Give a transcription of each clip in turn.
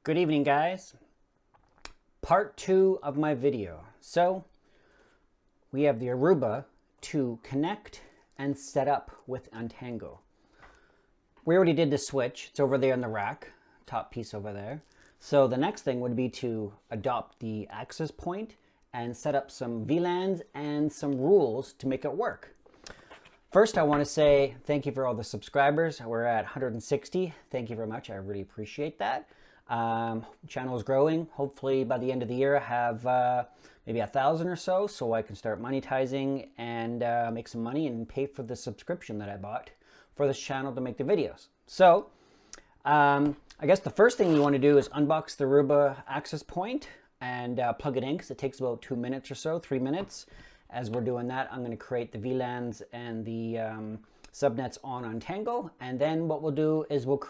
Good evening, guys. Part 2 of my video. So we have the Aruba to connect and set up with Untangle. We already did the switch. It's over there in the rack, top piece over there. So the next thing would be to adopt the access point and set up some VLANs and some rules to make it work. First, I want to say thank you for all the subscribers. We're at 160. Thank you very much. I really appreciate that. Channel is growing. Hopefully by the end of the year I have maybe 1,000 or so I can start monetizing and make some money and pay for the subscription that I bought for this channel to make the videos. So I guess the first thing you want to do is unbox the Aruba access point and plug it in, because it takes about 2 minutes or so, 3 minutes. As we're doing that, I'm going to create the VLANs and the subnets on Untangle, and then what we'll do is we'll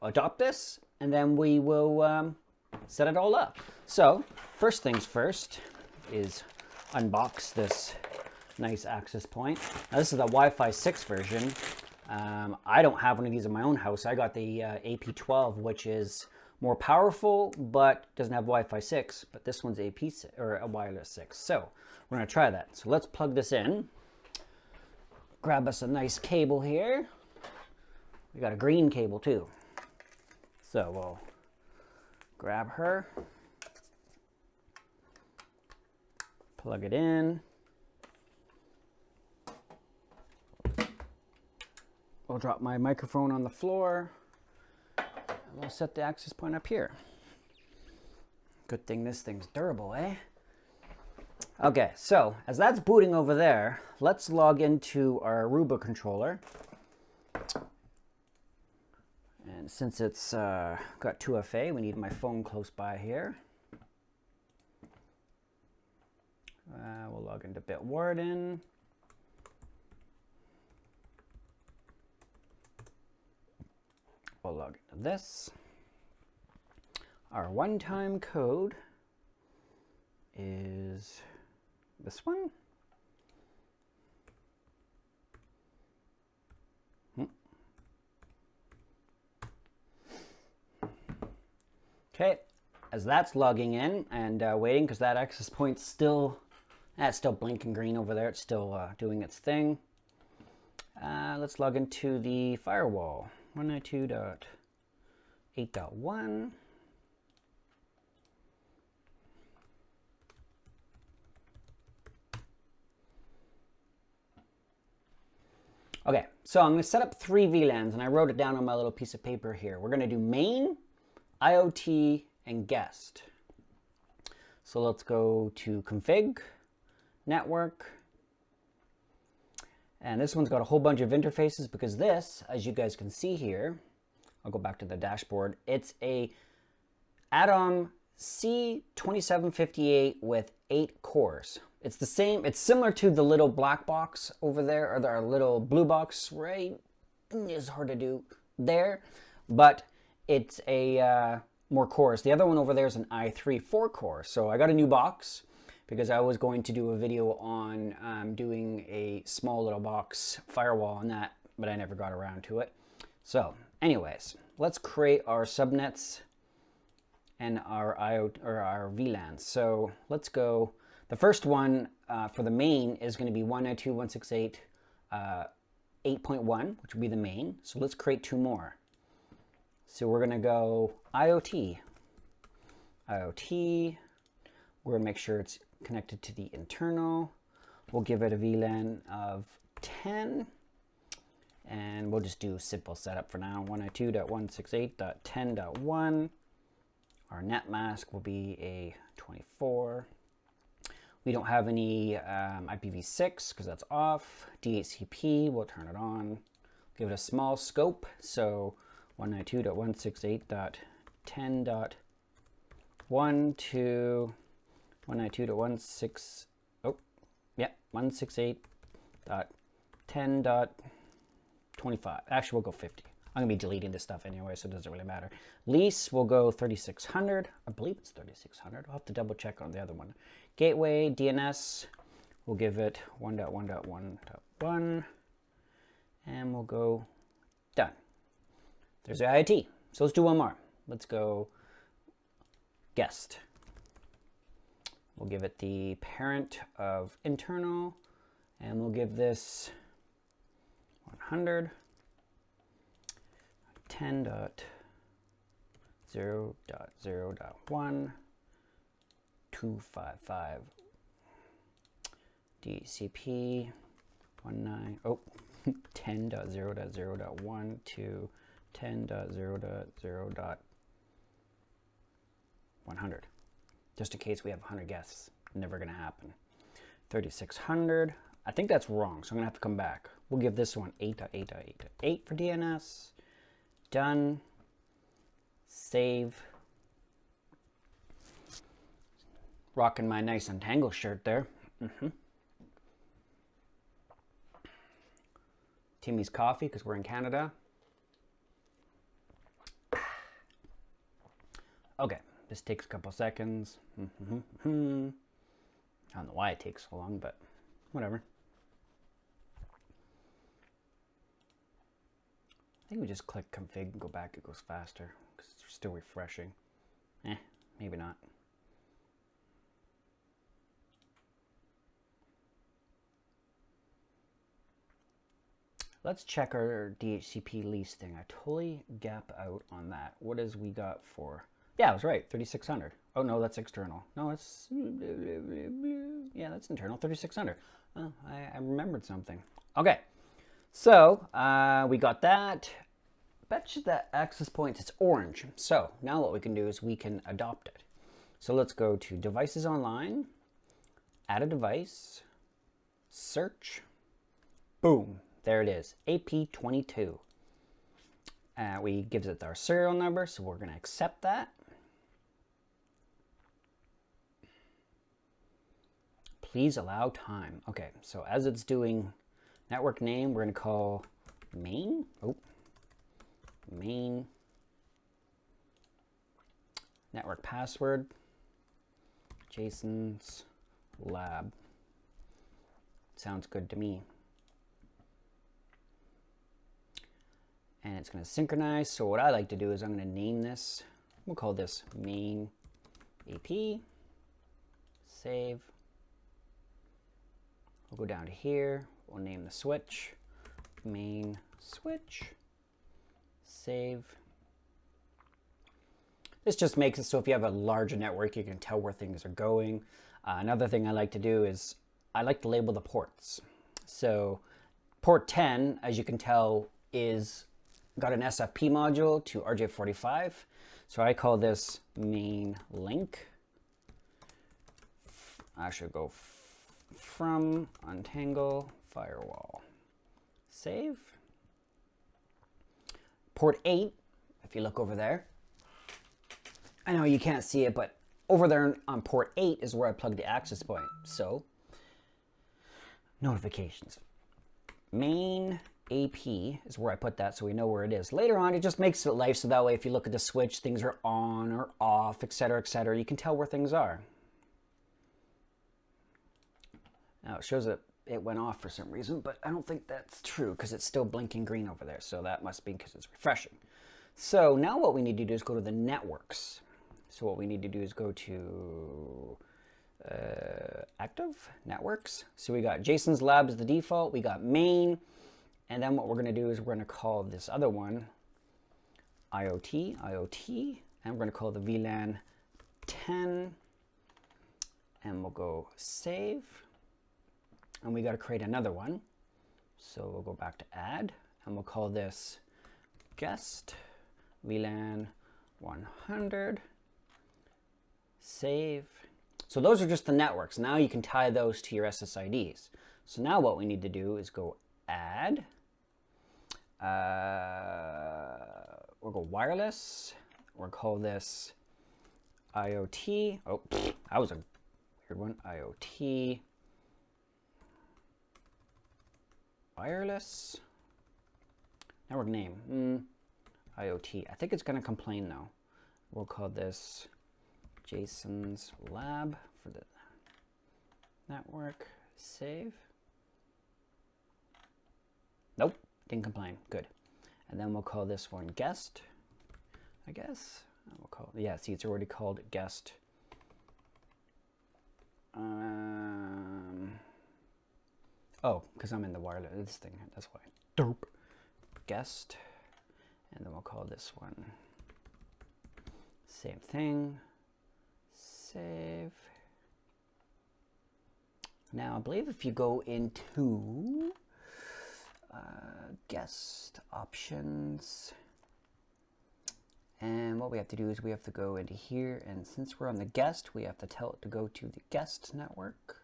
adopt this, and then we will set it all up. So first things first is unbox this nice access point. Now this is the Wi-Fi 6 version. I don't have one of these in my own house. I got the AP12, which is more powerful but doesn't have Wi-Fi 6, but this one's AP6 or a wireless 6. So we're going to try that. So let's plug this in. Grab us a nice cable here. We got a green cable too. So we'll grab her, plug it in. We'll drop my microphone on the floor, and we'll set the access point up here. Good thing this thing's durable, eh? Okay, so as that's booting over there, let's log into our Aruba controller. And since it's got 2FA, we need my phone close by here. We'll log into Bitwarden. We'll log into this. Our one-time code is this one. Okay, as that's logging in and waiting, because that access point's still blinking green over there. It's still doing its thing. Let's log into the firewall. 192.8.1. Okay, so I'm going to set up 3 VLANs, and I wrote it down on my little piece of paper here. We're going to do main, IoT, and guest. So let's go to config, network, and this one's got a whole bunch of interfaces, because this, as you guys can see here, I'll go back to the dashboard, it's a Atom C2758 with 8 cores. It's the same, it's similar to the little black box over there, or our little blue box, right? It's hard to do there, but it's a more cores. The other one over there is an i3 4-core. So I got a new box because I was going to do a video on doing a small little box firewall on that, but I never got around to it. So anyways, let's create our subnets and our IO or our VLANs. So let's go. The first one for the main is going to be 192.168.8.1, which will be the main. So let's create 2 more. So we're going to go IoT. IoT, we're going to make sure it's connected to the internal. We'll give it a VLAN of 10. And we'll just do simple setup for now. 192.168.10.1. Our net mask will be a 24. We don't have any IPv6 because that's off. DHCP, we'll turn it on. Give it a small scope. So 192.168.10.1 to 168.10.25. Actually, we'll go 50. I'm going to be deleting this stuff anyway, so it doesn't really matter. Lease, we'll go 3600. I believe it's 3600. I'll have to double check on the other one. Gateway, DNS, we'll give it 1.1.1.1. And we'll go done. There's the IoT. So let's do one more. Let's go guest. We'll give it the parent of internal, and we'll give this 100 10.0.0.1 255 DCP 19 10.0.0.1 to 10.0.0.100, just in case we have 100 guests. Never gonna happen. 3600. I think that's wrong, so I'm gonna have to come back. We'll give this one 8.8.8.8 for DNS. Done. Save. Rocking my nice Untangle shirt there. Timmy's coffee, because we're in Canada. Okay, this takes a couple seconds. I don't know why it takes so long, but whatever. I think we just click config and go back, it goes faster, because it's still refreshing. Maybe not. Let's check our DHCP lease thing. I totally gap out on that. What is we got for? Yeah, I was right, 3600. Oh no, that's external. No, it's, yeah, that's internal, 3600. Oh, I remembered something. Okay, so we got that. Bet you that access points, it's orange. So now what we can do is we can adopt it. So let's go to devices online, add a device, search, boom. There it is, AP22. We gives it our serial number, so we're going to accept that. Please allow time. Okay, so as it's doing network name, we're going to call main. Oh, main. Network password, Jason's lab. Sounds good to me. And it's going to synchronize. So what I like to do is I'm going to name this. We'll call this main AP. Save. We'll go down to here. We'll name the switch main switch. Save. This just makes it so if you have a larger network, you can tell where things are going. Another thing I like to do is I like to label the ports. So port 10, as you can tell, is got an SFP module to RJ45. So I call this main link. I should go from Untangle Firewall. Save. Port 8, if you look over there. I know you can't see it, but over there on port 8 is where I plug the access point. So, notifications. Main AP is where I put that so we know where it is. Later on, it just makes it life so that way if you look at the switch, things are on or off, etc., etc. You can tell where things are. Now it shows that it went off for some reason, but I don't think that's true because it's still blinking green over there. So that must be because it's refreshing. So now what we need to do is go to the networks. So what we need to do is go to active networks. So we got Jason's lab as the default. We got main. And then what we're going to do is we're going to call this other one IoT, and we're going to call the VLAN 10, and we'll go save, and we got to create another one. So we'll go back to add, and we'll call this guest VLAN 100, save. So those are just the networks. Now you can tie those to your SSIDs. So now what we need to do is go add. We'll go wireless. We'll call this IoT. Oh, that was a weird one. IoT wireless network name. IoT. I think it's going to complain though. We'll call this Jason's lab for the network. Save. Nope. Didn't complain. Good. And then we'll call this one guest, I guess. We'll call it, yeah, see, it's already called guest. Oh, because I'm in the wireless, this thing, that's why. Derp. Guest. And then we'll call this one. Same thing. Save. Now, I believe if you go into guest options, and what we have to do is we have to go into here, and since we're on the guest, we have to tell it to go to the guest network.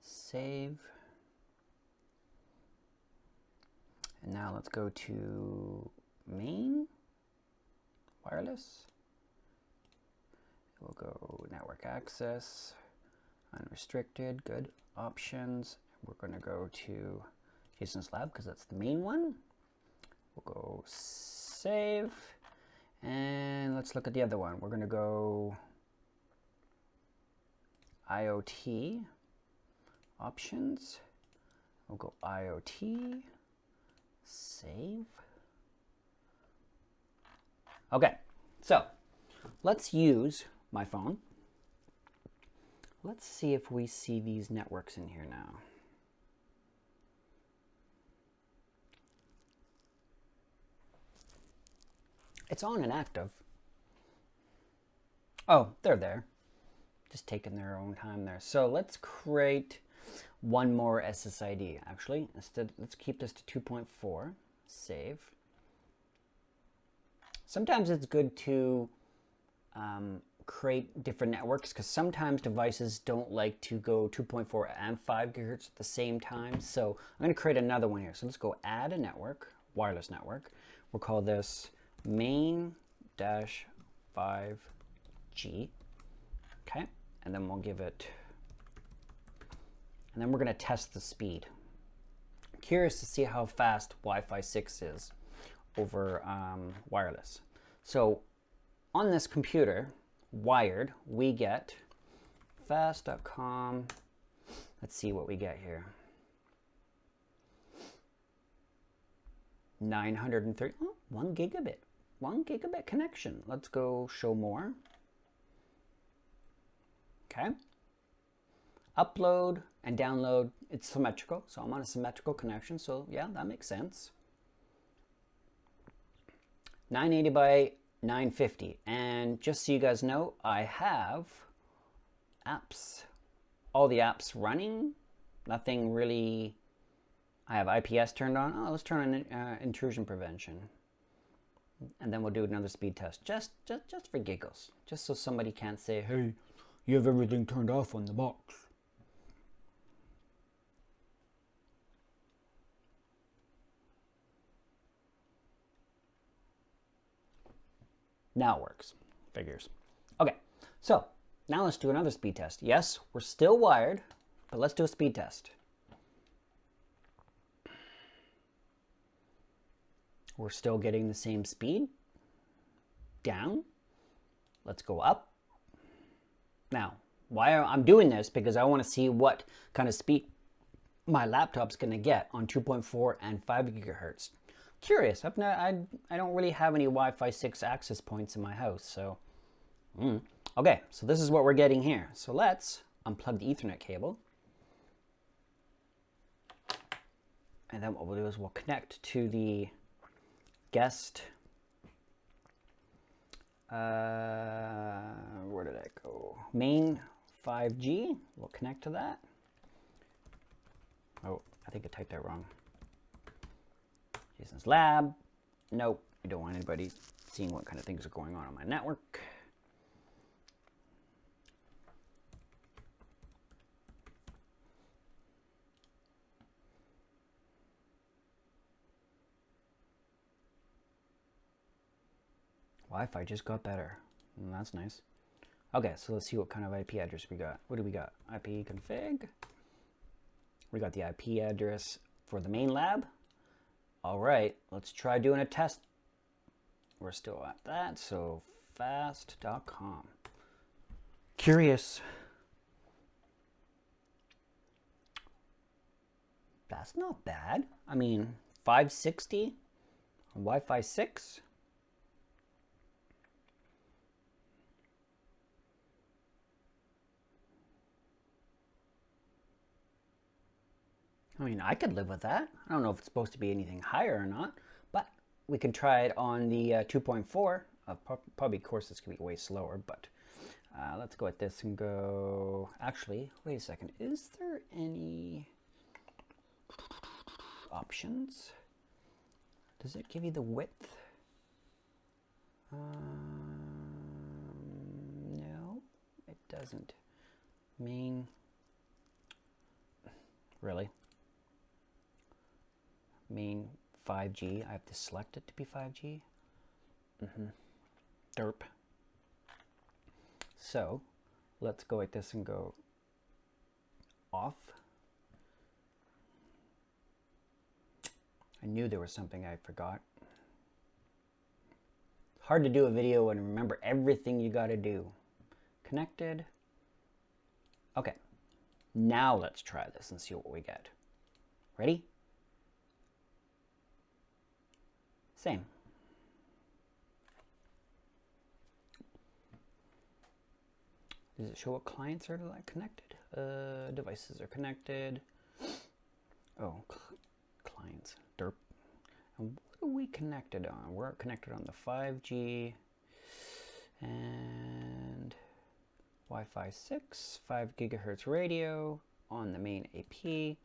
Save. And now let's go to main wireless. We'll go network access, unrestricted, good, options. We're going to go to Jason's lab because that's the main one. We'll go save, and let's look at the other one. We're going to go IoT options. We'll go IoT, save. Okay, so let's use my phone. Let's see if we see these networks in here now. It's on and active. Oh, they're there. Just taking their own time there. So let's create one more SSID. Actually, instead, let's keep this to 2.4. Save. Sometimes it's good to create different networks because sometimes devices don't like to go 2.4 and 5 gigahertz at the same time. So I'm going to create another one here. So let's go add a network, wireless network. We'll call this main-5G. Okay, and then we'll give it, and then we're going to test the speed. Curious to see how fast Wi-Fi 6 is over wireless. So on this computer, wired, we get fast.com. Let's see what we get here. 930, oh, 1 gigabit. 1 gigabit connection. Let's go show more. Okay. Upload and download, it's symmetrical. So I'm on a symmetrical connection. So yeah, that makes sense. 980 by 950. And just so you guys know, I have apps, all the apps running. Nothing really. I have IPS turned on. Oh, let's turn on intrusion prevention. And then we'll do another speed test, just for giggles, just so somebody can't say, hey, you have everything turned off on the box. Now it works, figures. Okay, so now let's do another speed test. Yes, we're still wired, but let's do a speed test. We're still getting the same speed. Down. Let's go up. Now, why I'm doing this? Because I want to see what kind of speed my laptop's going to get on 2.4 and 5 gigahertz. Curious. I don't really have any Wi-Fi 6 access points in my house, so. Okay, so this is what we're getting here. So let's unplug the Ethernet cable. And then what we'll do is we'll connect to the guest. Where did I go? Main 5G. We'll connect to that. Oh, I think I typed that wrong. Jason's lab. Nope, I don't want anybody seeing what kind of things are going on my network. Wi-Fi just got better. That's nice. Okay, so let's see what kind of IP address we got. What do we got? IP config. We got the IP address for the main lab. All right, let's try doing a test. We're still at that, so fast.com. Curious. That's not bad. I mean, 560 on Wi-Fi 6. I mean, I could live with that. I don't know if it's supposed to be anything higher or not, but we could try it on the 2.4. Probably, of course, this could be way slower, but let's go at this and go... Actually, wait a second. Is there any options? Does it give you the width? No, it doesn't. Main... Really? Main 5G. I have to select it to be 5G. Derp. So let's go at this and go off. I knew there was something I forgot. Hard to do a video and remember everything you got to do. Connected. Okay. Now let's try this and see what we get. Ready? Same. Does it show what clients are connected? Devices are connected. Oh, clients. Derp. And what are we connected on? We're connected on the 5G and Wi-Fi 6, 5 gigahertz radio on the main AP.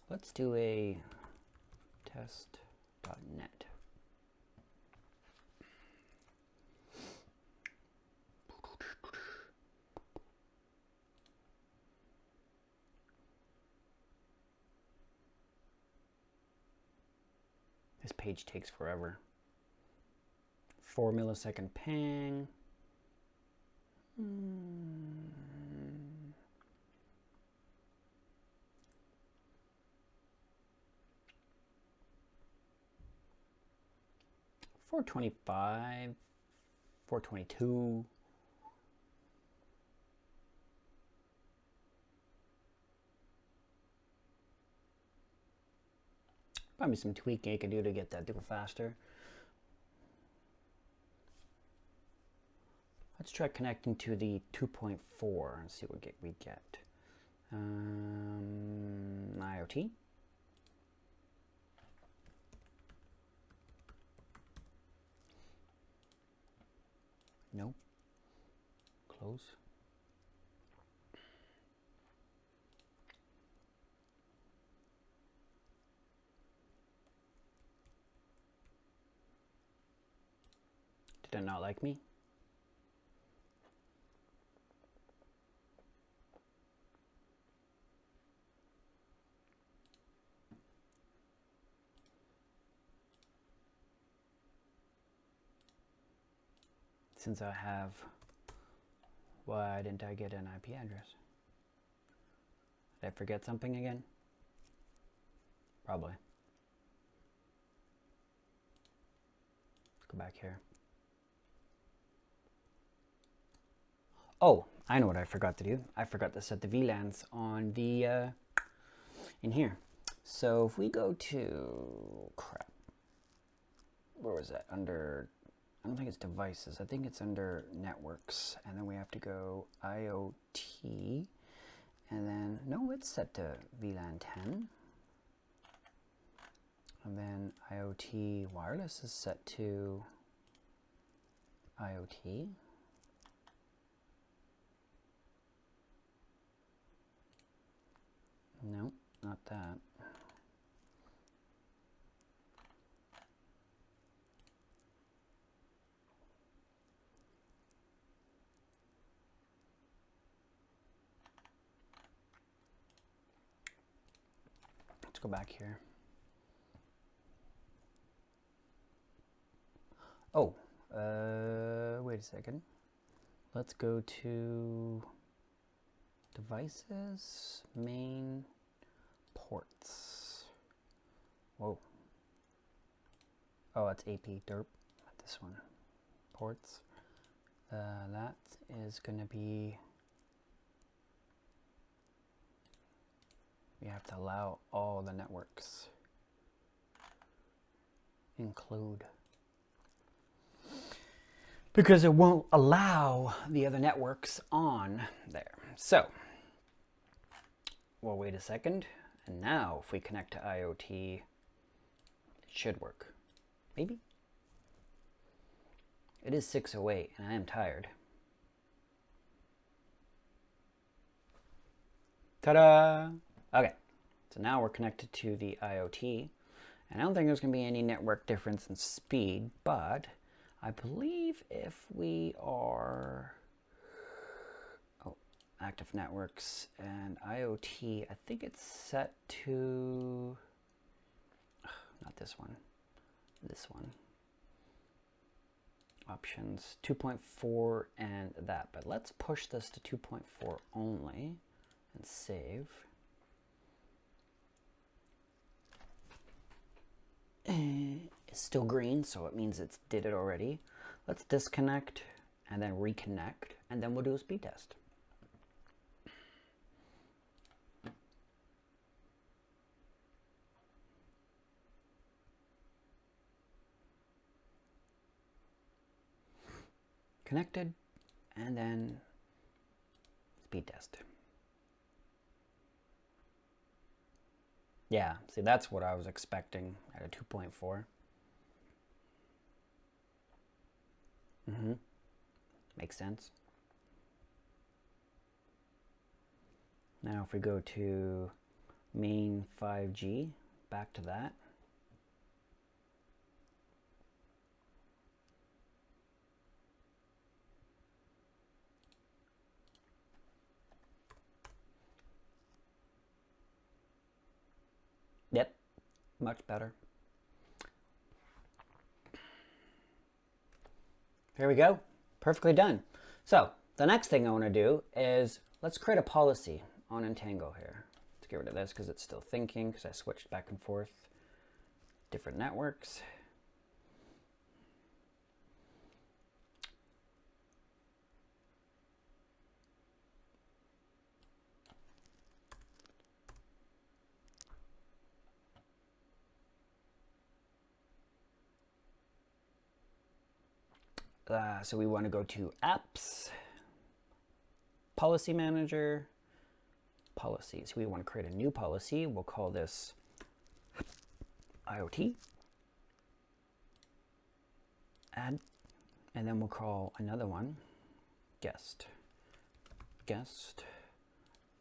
Let's do a test.net. This page takes forever. 4 millisecond ping. 425, 422. Probably some tweaking you could do to get that to go faster. Let's try connecting to the 2.4 and see what we get. IoT. Nope. Close. Did it not like me? Since I have, why didn't I get an IP address? Did I forget something again? Probably. Let's go back here. Oh, I know what I forgot to do. I forgot to set the VLANs on the, in here. So if we go to, crap, where was that? Under, I don't think it's devices. I think it's under networks. And then we have to go IoT. And then, no, it's set to VLAN 10. And then IoT wireless is set to IoT. No, not that. Let's go back here. Oh, wait a second. Let's go to devices, main, ports. Whoa. Oh, that's AP, derp, not this one. Ports. That is going to be, we have to allow all the networks. Include. Because it won't allow the other networks on there. So, Well, wait a second. And now if we connect to IoT, it should work. Maybe? It is 6:08 and I am tired. Ta-da! Okay, so now we're connected to the IoT, and I don't think there's going to be any network difference in speed, but I believe if we are active networks and IoT, I think it's set to not this one, this one. Options 2.4 and that, but let's push this to 2.4 only and save. It's still green, so it means it's did it already. Let's disconnect and then reconnect, and then we'll do a speed test. Connected, and then speed test. Yeah, see, that's what I was expecting at a 2.4. Makes sense. Now if we go to main 5G, back to that. Yep, much better. There we go, perfectly done. So the next thing I want to do is let's create a policy on Untangle here. Let's get rid of this because it's still thinking, because I switched back and forth different networks. So we want to go to Apps, Policy Manager, Policies. We want to create a new policy. We'll call this IoT. Add, and then we'll call another one Guest. Guest,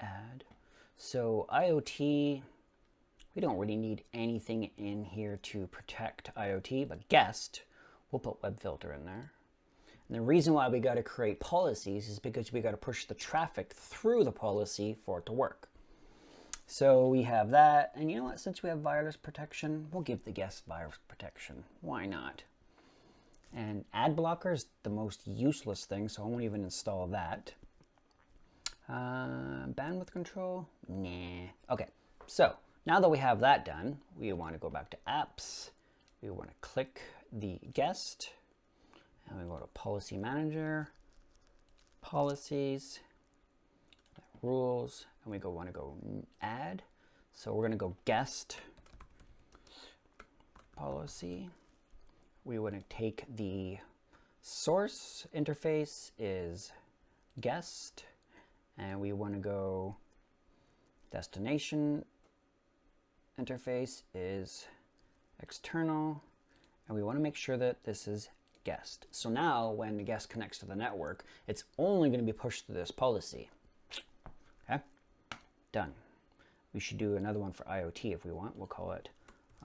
add. So IoT, we don't really need anything in here to protect IoT, but Guest, we'll put web filter in there. And the reason why we got to create policies is because we got to push the traffic through the policy for it to work. So we have that, and you know what? Since we have virus protection, we'll give the guest virus protection. Why not? And ad blocker is the most useless thing, so I won't even install that. Bandwidth control? Nah. Okay, so now that we have that done, we want to go back to apps. We want to click the guest. And we go to Policy Manager, Policies, Rules, and we want to go Add. So we're going to go Guest, Policy. We want to take the source interface is Guest, and we want to go Destination interface is External, and we want to make sure that this is Guest. So now when the guest connects to the network, it's only going to be pushed to this policy. Okay, done. We should do another one for IoT if we want. We'll call it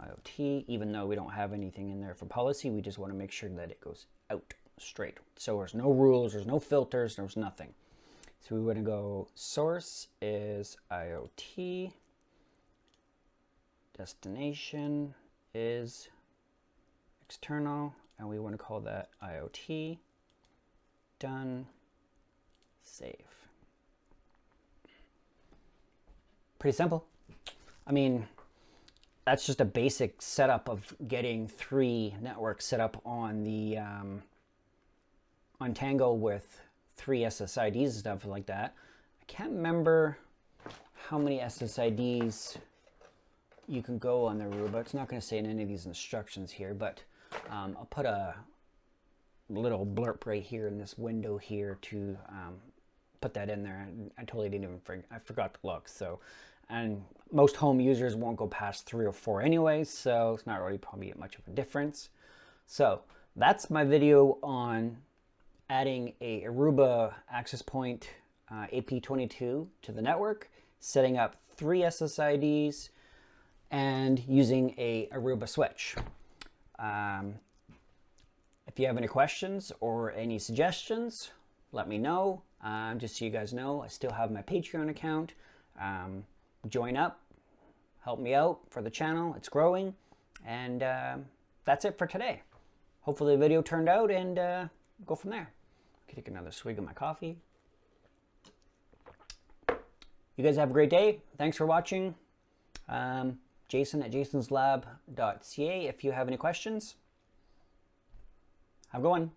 IoT, even though we don't have anything in there for policy. We just want to make sure that it goes out straight. So there's no rules, there's no filters, there's nothing. So we want to go source is IoT, destination is external, and we want to call that IoT. Done. Save. Pretty simple. I mean, that's just a basic setup of getting 3 networks set up on the Untangle with 3 SSIDs and stuff like that. I can't remember how many SSIDs you can go on the Aruba. It's not going to say in any of these instructions here, but I'll put a little blurb right here in this window here to put that in there. I totally didn't even I forgot to look. So and most home users won't go past 3 or 4 anyways, so it's not really probably much of a difference. So that's my video on adding a Aruba access point AP22 to the network, setting up 3 SSIDs, and using a Aruba switch. If you have any questions or any suggestions, let me know. Just so you guys know, I still have my Patreon account. Join up, help me out for the channel. It's growing. And that's it for today. Hopefully the video turned out, and go from there. I can take another swig of my coffee. You guys have a great day. Thanks for watching. Jason at jasonslab.ca if you have any questions. Have a good one.